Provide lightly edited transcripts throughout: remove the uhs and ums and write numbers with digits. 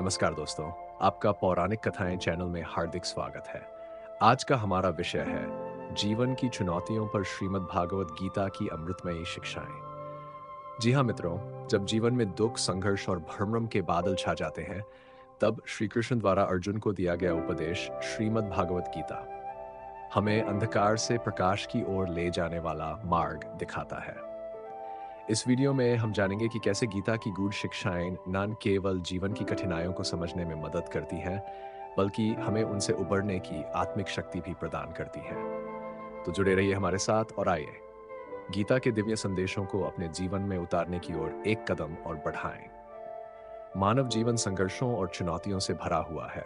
नमस्कार दोस्तों, आपका पौराणिक कथाएं चैनल में हार्दिक स्वागत है। आज का हमारा विषय है जीवन की चुनौतियों पर श्रीमद् भागवत गीता की अमृतमयी शिक्षाएं। जी हाँ मित्रों, जब जीवन में दुख, संघर्ष और भ्रमर के बादल छा जाते हैं, तब श्री कृष्ण द्वारा अर्जुन को दिया गया उपदेश श्रीमद् भागवत गीता हमें अंधकार से प्रकाश की ओर ले जाने वाला मार्ग दिखाता है। इस वीडियो में हम जानेंगे कि कैसे गीता की गूढ़ शिक्षाएं न केवल जीवन की कठिनाइयों को समझने में मदद करती हैं, बल्कि हमें उनसे उबरने की आत्मिक शक्ति भी प्रदान करती हैं। तो जुड़े रहिए हमारे साथ और आइए गीता के दिव्य संदेशों को अपने जीवन में उतारने की ओर एक कदम और बढ़ाएं। मानव जीवन संघर्षों और चुनौतियों से भरा हुआ है।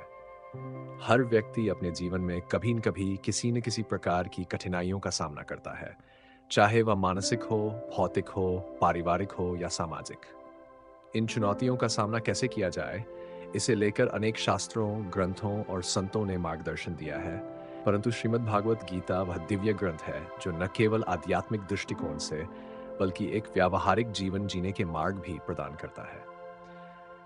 हर व्यक्ति अपने जीवन में कभी न कभी किसी न किसी प्रकार की कठिनाइयों का सामना करता है, चाहे वह मानसिक हो, भौतिक हो, पारिवारिक हो या सामाजिक। इन चुनौतियों का सामना कैसे किया जाए, इसे लेकर अनेक शास्त्रों, ग्रंथों और संतों ने मार्गदर्शन दिया है। परंतु श्रीमद् भागवत गीता वह दिव्य ग्रंथ है जो न केवल आध्यात्मिक दृष्टिकोण से, बल्कि एक व्यावहारिक जीवन जीने के मार्ग भी प्रदान करता है।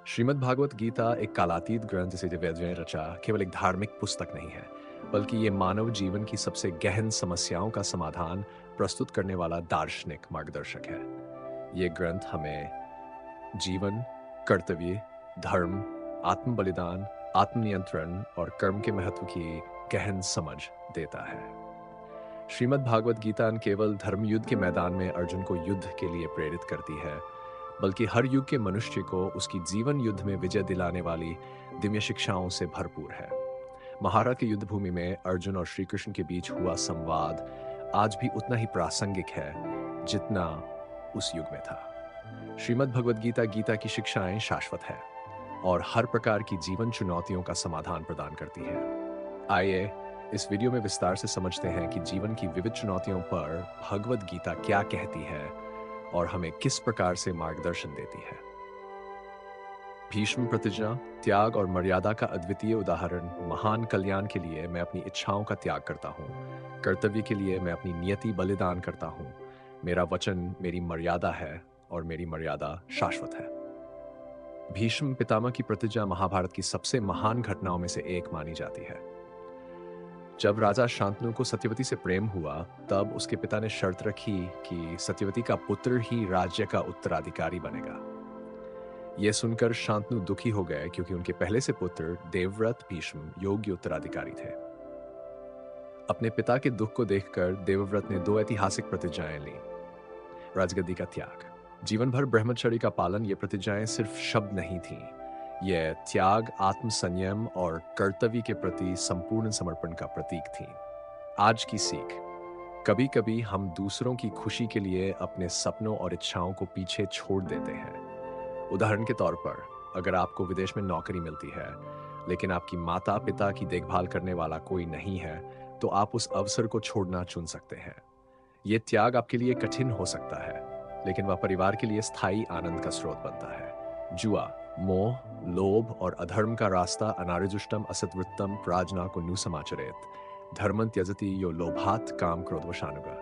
श्रीमद् भागवत गीता एक कालातीत ग्रंथ जिसे वेद ने रचा केवल एक धार्मिक पुस्तक नहीं है, बल्कि ये मानव जीवन की सबसे गहन समस्याओं का समाधान प्रस्तुत करने वाला दार्शनिक मार्गदर्शक है। ये ग्रंथ हमें जीवन, कर्तव्य, धर्म, आत्म बलिदान, आत्मनियंत्रण और कर्म के महत्व की गहन समझ देता है। श्रीमद् भागवत गीता न केवल धर्म युद्ध के मैदान में अर्जुन को युद्ध के लिए प्रेरित करती है, बल्कि हर युग के मनुष्य को उसकी जीवन युद्ध में विजय दिलाने वाली दिव्य शिक्षाओं से भरपूर है। महाभारत की युद्ध भूमि में अर्जुन और श्री कृष्ण के बीच हुआ संवाद आज भी उतना ही प्रासंगिक है जितना उस युग में था। श्रीमद् भगवद गीता गीता की शिक्षाएं शाश्वत है और हर प्रकार की जीवन चुनौतियों का समाधान प्रदान करती है। आइए इस वीडियो में विस्तार से समझते हैं कि जीवन की विविध चुनौतियों पर भगवद गीता क्या कहती है और हमें किस प्रकार से मार्गदर्शन देती है। भीष्म प्रतिज्ञा, त्याग और मर्यादा का अद्वितीय उदाहरण। महान कल्याण के लिए मैं अपनी इच्छाओं का त्याग करता हूँ, कर्तव्य के लिए मैं अपनी नियति बलिदान करता हूँ। मेरा वचन मेरी मर्यादा है और मेरी मर्यादा शाश्वत है। भीष्म पितामह की प्रतिज्ञा महाभारत की सबसे महान घटनाओं में से एक मानी जाती है। जब राजा शांतनु को सत्यवती से प्रेम हुआ, तब उसके पिता ने शर्त रखी कि सत्यवती का पुत्र ही राज्य का उत्तराधिकारी बनेगा। यह सुनकर शांतनु दुखी हो गए, क्योंकि उनके पहले से पुत्र देवव्रत भीष्म योग्य उत्तराधिकारी थे। अपने पिता के दुख को देखकर देवव्रत ने दो ऐतिहासिक प्रतिज्ञाएं ली। राजगद्दी का त्याग, जीवन भर ब्रह्मचर्य का पालन। ये प्रतिज्ञाएं सिर्फ शब्द नहीं थीं, यह त्याग, आत्म संयम और कर्तव्य के प्रति संपूर्ण समर्पण का प्रतीक थी। आज की सीख, कभी कभी हम दूसरों की खुशी के लिए अपने सपनों और इच्छाओं को पीछे छोड़ देते हैं। उदाहरण के तौर पर, अगर आपको विदेश में नौकरी मिलती है लेकिन आपकी माता पिता की देखभाल करने वाला कोई नहीं है, तो आप उस अवसर को छोड़ना चुन सकते हैं। यह त्याग आपके लिए कठिन हो सकता है, लेकिन वह परिवार के लिए स्थायी आनंद का स्रोत बनता है। जुआ, मोह, लोभ और अधर्म का रास्ता। अनार्यजुष्टम असद्वृत्तम प्राजना को नु समाचरेत धर्मं त्यजति यो लोभात काम क्रोधवशानुगा।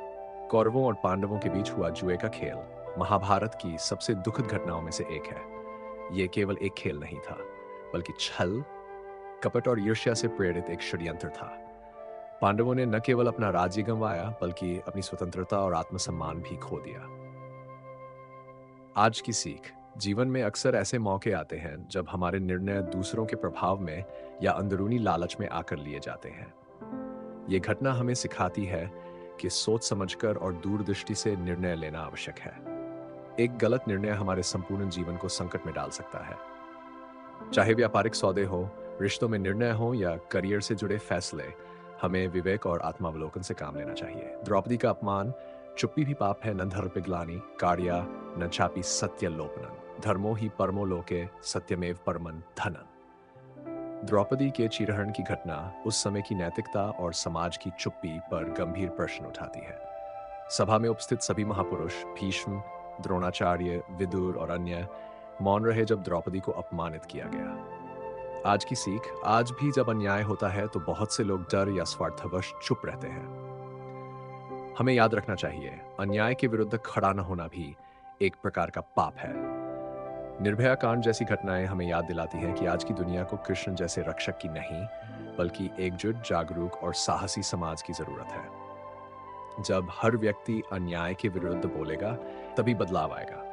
कौरवों और पांडवों के बीच हुआ जुए का खेल महाभारत की सबसे दुखद घटनाओं में से एक है। यह केवल एक खेल नहीं था, बल्कि छल, कपट और ईर्ष्या से प्रेरित एक षड्यंत्र था। पांडवों ने न केवल अपना राज्य गंवाया, बल्कि अपनी स्वतंत्रता और आत्मसम्मान भी खो दिया। आज की सीख, जीवन में अक्सर ऐसे मौके आते हैं जब हमारे निर्णय दूसरों के प्रभाव में या अंदरूनी लालच में आकर लिए जाते हैं। ये घटना हमें सिखाती है कि सोच समझकर और दूरदृष्टि से निर्णय लेना आवश्यक है। एक गलत निर्णय हमारे संपूर्ण जीवन को संकट में डाल सकता है। चाहे व्यापारिक सौदे हो, रिश्तों में निर्णय हो या करियर से जुड़े फैसले, हमें विवेक और आत्मावलोकन से काम लेना चाहिए। द्रौपदी का अपमान, चुप्पी भी पाप है, न धर्म पे ग्लानि कार्या न चापी सत्य लोपनन धर्मो ही परमो लोके सत्यमेव परमन धनन। द्रौपदी के चीरहरण की घटना उस समय की नैतिकता और समाज की चुप्पी पर गंभीर प्रश्न उठाती है। सभा में उपस्थित सभी महापुरुष भीष्म, द्रोणाचार्य, विदुर और अन्य मौन रहे जब द्रौपदी को अपमानित किया गया। आज की सीख, आज भी जब अन्याय होता है तो बहुत से लोग डर या स्वार्थवश चुप रहते हैं। हमें याद रखना चाहिए, अन्याय के विरुद्ध खड़ा न होना भी एक प्रकार का पाप है। निर्भया कांड जैसी घटनाएं हमें याद दिलाती हैं कि आज की दुनिया को कृष्ण जैसे रक्षक की नहीं, बल्कि एकजुट, जागरूक और साहसी समाज की जरूरत है। जब हर व्यक्ति अन्याय के विरुद्ध बोलेगा, तभी बदलाव आएगा।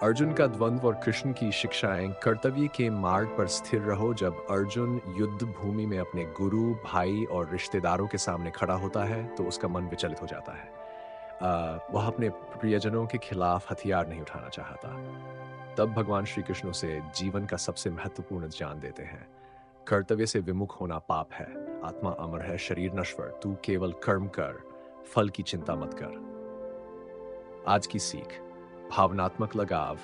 अर्जुन का द्वंद्व और कृष्ण की शिक्षाएं कर्तव्य के मार्ग पर स्थिर रहो। जब अर्जुन युद्ध भूमि में अपने गुरु, भाई और रिश्तेदारों के सामने खड़ा होता है, तो उसका मन विचलित हो जाता है। वह अपने प्रियजनों के खिलाफ हथियार नहीं उठाना चाहता। तब भगवान श्री कृष्ण उसे जीवन का सबसे महत्वपूर्ण ज्ञान देते हैं। कर्तव्य से विमुख होना पाप है, आत्मा अमर है, शरीर नश्वर, तू केवल कर्म कर, फल की चिंता मत कर। आज की सीख: भावनात्मक लगाव,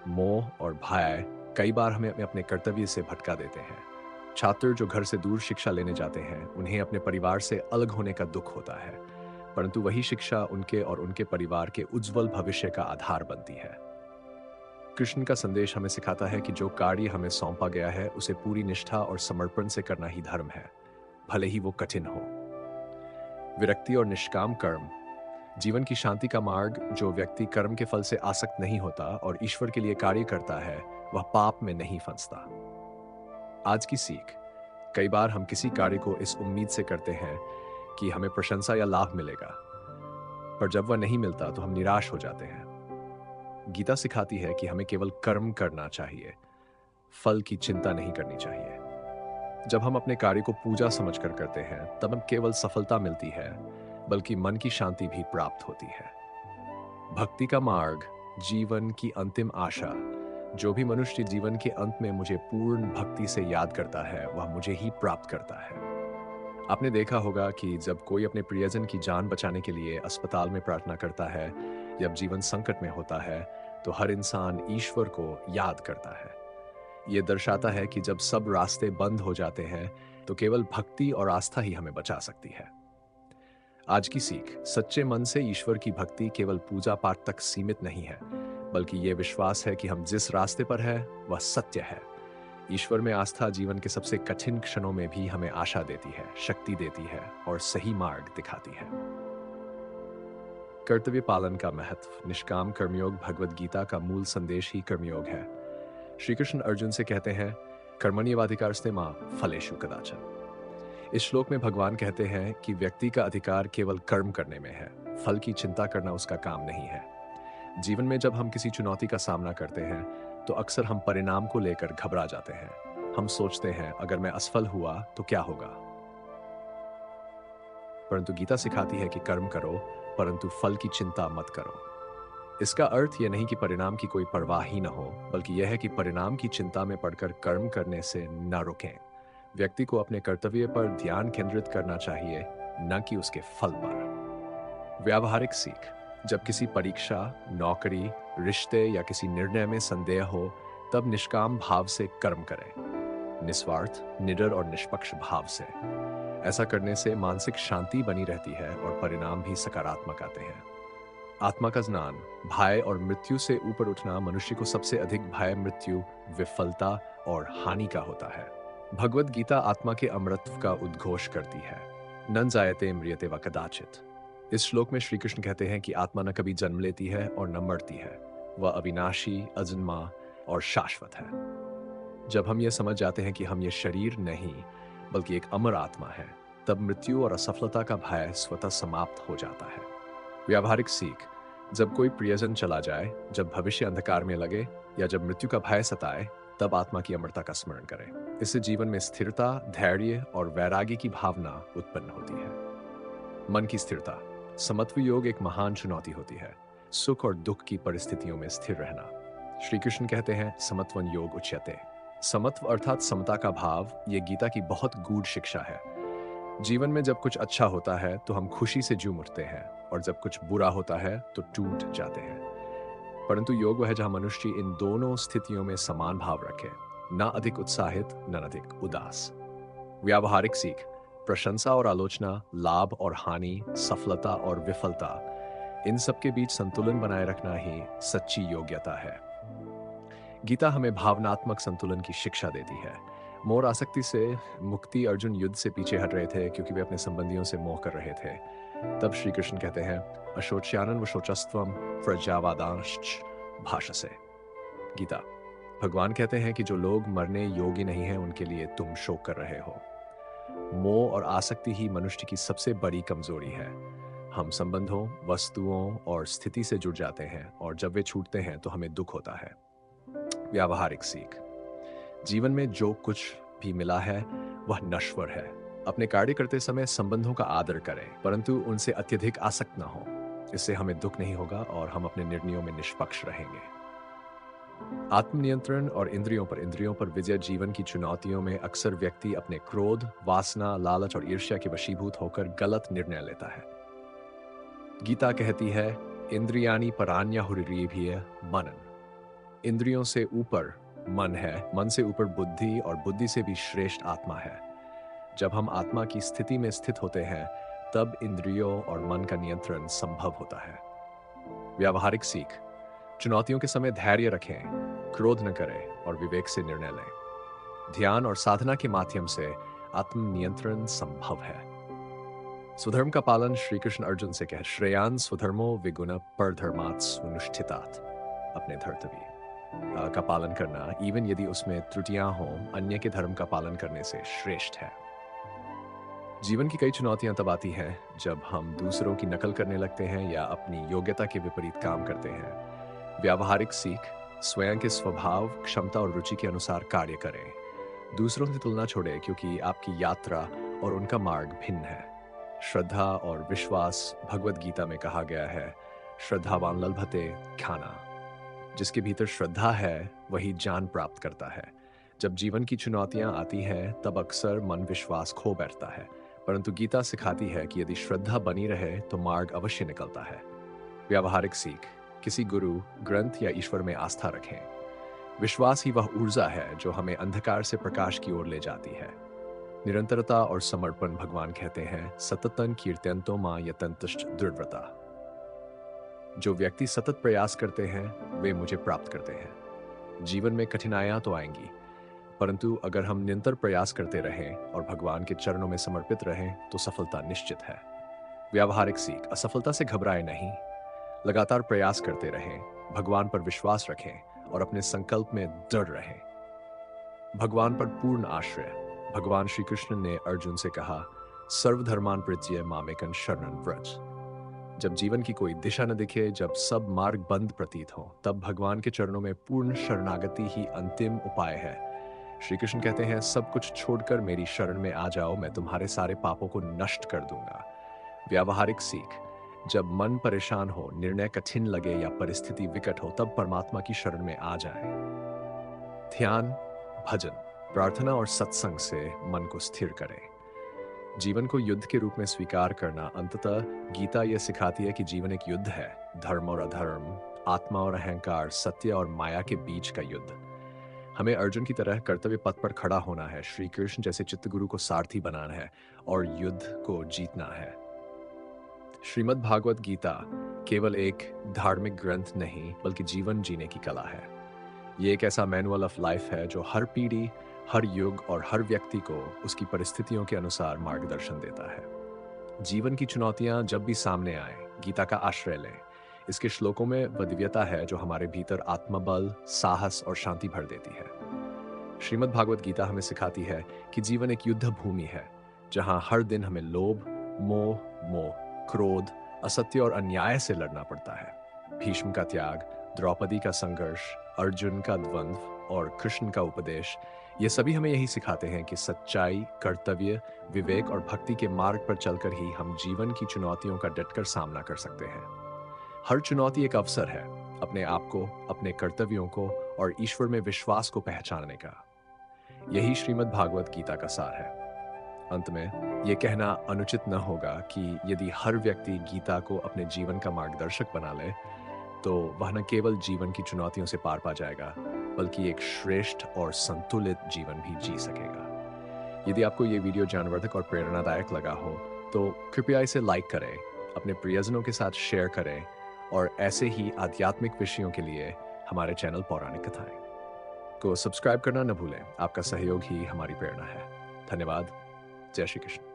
मोह और भय कई बार हमें अपने कर्तव्य से भटका देते हैं। छात्र जो घर से दूर शिक्षा लेने जाते हैं, उन्हें अपने परिवार से अलग होने का दुख होता है, परंतु वही शिक्षा उनके और उनके परिवार के उज्जवल भविष्य का आधार बनती है। कृष्ण का संदेश हमें सिखाता है कि जो कार्य हमें सौंपा गया है, उसे पूरी निष्ठा और समर्पण से करना ही धर्म है, भले ही वो कठिन हो। विरक्ति और निष्काम कर्म: जीवन की शांति का मार्ग। जो व्यक्ति कर्म के फल से आसक्त नहीं होता और ईश्वर के लिए कार्य करता है, वह पाप में नहीं फंसता। आज की सीख: कई बार हम किसी कार्य को इस उम्मीद से करते हैं कि हमें प्रशंसा या लाभ मिलेगा, पर जब वह नहीं मिलता तो हम निराश हो जाते हैं। गीता सिखाती है कि हमें केवल कर्म करना चाहिए, फल की चिंता नहीं करनी चाहिए। जब हम अपने कार्य को पूजा समझकर करते हैं, तब हम केवल सफलता मिलती है, बल्कि मन की शांति भी प्राप्त होती है। भक्ति का मार्ग, जीवन की अंतिम आशा: जो भी मनुष्य जीवन के अंत में मुझे पूर्ण भक्ति से याद करता है, वह मुझे ही प्राप्त करता है। आपने देखा होगा कि जब कोई अपने प्रियजन की जान बचाने के लिए अस्पताल में प्रार्थना करता है, जब जीवन संकट में होता है, तो हर इंसान ईश्वर को याद करता है। ये दर्शाता है कि जब सब रास्ते बंद हो जाते हैं, तो केवल भक्ति और आस्था ही हमें बचा सकती है। आज की सीख: सच्चे मन से ईश्वर की भक्ति केवल पूजा पाठ तक सीमित नहीं है, बल्कि ये विश्वास है कि हम जिस रास्ते पर हैं, वह सत्य है। ईश्वर में आस्था जीवन के सबसे कठिन क्षणों में भी हमें आशा देती है, शक्ति देती है और सही मार्ग दिखाती है। कर्तव्य पालन का महत्व: निष्काम कर्मयोग भगवद गीता का मूल संदेश ही कर्मयोग है। श्री कृष्ण अर्जुन से कहते हैं, कर्मण्येवाधिकारस्ते मा फलेषु कदाचन। इस श्लोक में भगवान कहते हैं कि व्यक्ति का अधिकार केवल कर्म करने में है, फल की चिंता करना उसका काम नहीं है। जीवन में जब हम किसी चुनौती का सामना करते हैं, तो अक्सर हम परिणाम को लेकर घबरा जाते हैं। हम सोचते हैं, अगर मैं असफल हुआ तो क्या होगा। परंतु गीता सिखाती है कि कर्म करो, परंतु फल की चिंता मत करो। इसका अर्थ यह नहीं कि परिणाम की कोई परवाह ही न हो, बल्कि यह है कि परिणाम की चिंता में पड़कर कर्म करने से न रुकें। व्यक्ति को अपने कर्तव्य पर ध्यान केंद्रित करना चाहिए, न कि उसके फल पर। व्यावहारिक सीख: जब किसी परीक्षा, नौकरी, रिश्ते या किसी निर्णय में संदेह हो, तब निष्काम भाव से कर्म करें, निस्वार्थ, निडर और निष्पक्ष भाव से। ऐसा करने से मानसिक शांति बनी रहती है और परिणाम भी सकारात्मक आते हैं। आत्मा का ज्ञान: भय और मृत्यु से ऊपर उठना। मनुष्य को सबसे अधिक भय मृत्यु, विफलता और हानि का होता है। भगवद गीता आत्मा के अमरत्व का उद्घोष करती है। न जायते म्रियते व कदाचित। इस श्लोक में श्री कृष्ण कहते हैं कि आत्मा न कभी जन्म लेती है और न मरती है, वह अविनाशी, अजन्मा और शाश्वत है। जब हम ये समझ जाते हैं कि हम ये शरीर नहीं, बल्कि एक अमर आत्मा है, तब मृत्यु और असफलता का भय स्वतः समाप्त हो जाता है। व्यावहारिक सीख: जब कोई प्रियजन चला जाए, जब भविष्य अंधकार में लगे या जब मृत्यु का भय सताए, तब आत्मा की अमरता का स्मरण करें। इससे जीवन में स्थिरता, धैर्य और वैराग्य की भावना उत्पन्न होती है। मन की स्थिरता: समत्व योग एक महान चुनौती होती है, सुख और दुख की परिस्थितियों में स्थिर रहना। श्री कृष्ण कहते हैं, समत्वन योग उच्यते। समत्व अर्थात समता का भाव, ये गीता की बहुत गूढ़ शिक्षा है। जीवन में जब कुछ अच्छा होता है तो हम खुशी से झूम उठते हैं, और जब कुछ बुरा होता है तो टूट जाते हैं। परंतु योग वह है जहां मनुष्य इन दोनों स्थितियों में समान भाव रखे, न अधिक उत्साहित न अधिक उदास। व्यावहारिक सीख: प्रशंसा और आलोचना, लाभ और हानि, सफलता और विफलता, इन सब के बीच संतुलन बनाए रखना ही सच्ची योग्यता है। गीता हमें भावनात्मक संतुलन की शिक्षा देती है। मोह आसक्ति से मुक्ति: अर्जुन युद्ध से पीछे हट रहे थे क्योंकि वे अपने संबंधियों से मोह कर रहे थे। तब श्री कृष्ण कहते हैं, अशोच्यानन व शोचस्त्वम प्रजावादांश्च भाषसे। गीता: भगवान कहते हैं कि जो लोग मरने योग्य नहीं हैं उनके लिए तुम शोक कर रहे हो। मोह और आसक्ति ही मनुष्य की सबसे बड़ी कमजोरी है। हम संबंधों, वस्तुओं और स्थिति से जुड़ जाते हैं और जब वे छूटते हैं तो हमें दुख होता है। व्यावहारिक सीख। जीवन में जो कुछ भी मिला है वह नश्वर है। अपने कार्य करते समय संबंधों का आदर करें, परंतु उनसे अत्यधिक आसक्त ना हो। इससे हमें दुख नहीं होगा और हम अपने निर्णयों में निष्पक्ष रहेंगे। आत्मनियंत्रण और इंद्रियों पर विजय। जीवन की चुनौतियों में अक्सर व्यक्ति अपने क्रोध, वासना, लालच और ईर्ष्या के वशीभूत होकर गलत निर्णय लेता है। गीता कहती है, इंद्रियाणि पराण्याहुरीभिः मनन। इंद्रियों से ऊपर मन है, मन से ऊपर बुद्धि और बुद्धि से भी श्रेष्ठ आत्मा है। जब हम आत्मा की स्थिति में स्थित होते हैं तब इंद्रियों और मन का नियंत्रण संभव होता है। व्यावहारिक सीख। चुनौतियों के समय धैर्य रखें, क्रोध न करें और विवेक से निर्णय लें। ध्यान और साधना के माध्यम से आत्मनियंत्रण संभव है। स्वधर्म का पालन। श्री कृष्ण अर्जुन से कहे, श्रेयान स्वधर्मो विगुण परधर्मात् स्वनुष्ठितात्। अपने धर्तव्य का पालन करना, इवन यदि उसमें त्रुटियां हों, अन्य के धर्म का पालन करने से श्रेष्ठ है। जीवन की कई चुनौतियां तब आती हैं जब हम दूसरों की नकल करने लगते हैं या अपनी योग्यता के विपरीत काम करते हैं। व्यावहारिक सीख। स्वयं के स्वभाव, क्षमता और रुचि के अनुसार कार्य करें। दूसरों से तुलना छोड़ें क्योंकि आपकी यात्रा और उनका मार्ग भिन्न है। श्रद्धा और विश्वास। भगवद गीता में कहा गया है, श्रद्धावान लभते ज्ञाना। जिसके भीतर श्रद्धा है वही ज्ञान प्राप्त करता है। जब जीवन की चुनौतियां आती हैं तब अक्सर मन विश्वास खो बैठता है, परंतु गीता सिखाती है कि यदि श्रद्धा बनी रहे तो मार्ग अवश्य निकलता है। व्यावहारिक सीख। किसी गुरु, ग्रंथ या ईश्वर में आस्था रखें। विश्वास ही वह ऊर्जा है जो हमें अंधकार से प्रकाश की ओर ले जाती है। निरंतरता और समर्पण। भगवान कहते हैं, सततं कीर्तयन्तो मां यतन्तश्च दृढ़व्रता। जो व्यक्ति सतत प्रयास करते हैं वे मुझे प्राप्त करते हैं। जीवन में कठिनाइयां तो आएंगी, परंतु अगर हम निरंतर प्रयास करते रहें और भगवान के चरणों में समर्पित रहें तो सफलता निश्चित है। व्यावहारिक सीख। असफलता से घबराएं नहीं, लगातार प्रयास करते रहें, भगवान पर विश्वास रखें और अपने संकल्प में दृढ़ रहें। भगवान पर पूर्ण आश्रय। भगवान श्री कृष्ण ने अर्जुन से कहा, सर्वधर्मान परित्यज्य मामेकं शरणं व्रज। जब जीवन की कोई दिशा न दिखे, जब सब मार्ग बंद प्रतीत हो, तब भगवान के चरणों में पूर्ण शरणागति ही अंतिम उपाय है। श्री कृष्ण कहते हैं, सब कुछ छोड़कर मेरी शरण में आ जाओ, मैं तुम्हारे सारे पापों को नष्ट कर दूंगा। व्यावहारिक सीख। जब मन परेशान हो, निर्णय कठिन लगे या परिस्थिति विकट हो, तब परमात्मा की शरण में आ जाएं। ध्यान, भजन, प्रार्थना और सत्संग से मन को स्थिर करें। जीवन को युद्ध के रूप में स्वीकार करना। अंततः गीता यह सिखाती है कि जीवन एक युद्ध है, धर्म और अधर्म, आत्मा और अहंकार, सत्य और माया के बीच का युद्ध। हमें अर्जुन की तरह कर्तव्य पथ पर खड़ा होना है, श्री कृष्ण जैसे चित्तगुरु को सारथी बनाना है और युद्ध को जीतना है। श्रीमद् भागवत गीता केवल एक धार्मिक ग्रंथ नहीं बल्कि जीवन जीने की कला है। ये एक ऐसा मैनुअल ऑफ लाइफ है जो हर पीढ़ी, हर युग और हर व्यक्ति को उसकी परिस्थितियों के अनुसार मार्गदर्शन देता है। जीवन की चुनौतियां जब भी सामने आए, गीता का आश्रय लें। इसके श्लोकों में वह दिव्यता है जो हमारे भीतर आत्मबल, साहस और शांति भर देती है। श्रीमद् भागवत गीता हमें सिखाती है कि जीवन एक युद्ध भूमि है, जहां हर दिन हमें लोभ, मोह, क्रोध, असत्य और अन्याय से लड़ना पड़ता है। भीष्म का त्याग, द्रौपदी का संघर्ष, अर्जुन का द्वंद्व और कृष्ण का उपदेश, ये सभी हमें यही सिखाते हैं कि सच्चाई, कर्तव्य, विवेक और भक्ति के मार्ग पर चलकर ही हम जीवन की चुनौतियों का डटकर सामना कर सकते हैं। हर चुनौती एक अवसर है अपने आप को, अपने कर्तव्यों को और ईश्वर में विश्वास को पहचानने का। यही श्रीमद् भागवत गीता का सार है। अंत में यह कहना अनुचित न होगा कि यदि हर व्यक्ति गीता को अपने जीवन का मार्गदर्शक बना ले तो वह न केवल जीवन की चुनौतियों से पार पा जाएगा बल्कि एक श्रेष्ठ और संतुलित जीवन भी जी सकेगा। यदि आपको ये वीडियो ज्ञानवर्धक और प्रेरणादायक लगा हो तो कृपया इसे लाइक करें, अपने प्रियजनों के साथ शेयर करें और ऐसे ही आध्यात्मिक विषयों के लिए हमारे चैनल पौराणिक कथाएं को सब्सक्राइब करना न भूलें। आपका सहयोग ही हमारी प्रेरणा है। धन्यवाद। जय श्री कृष्ण।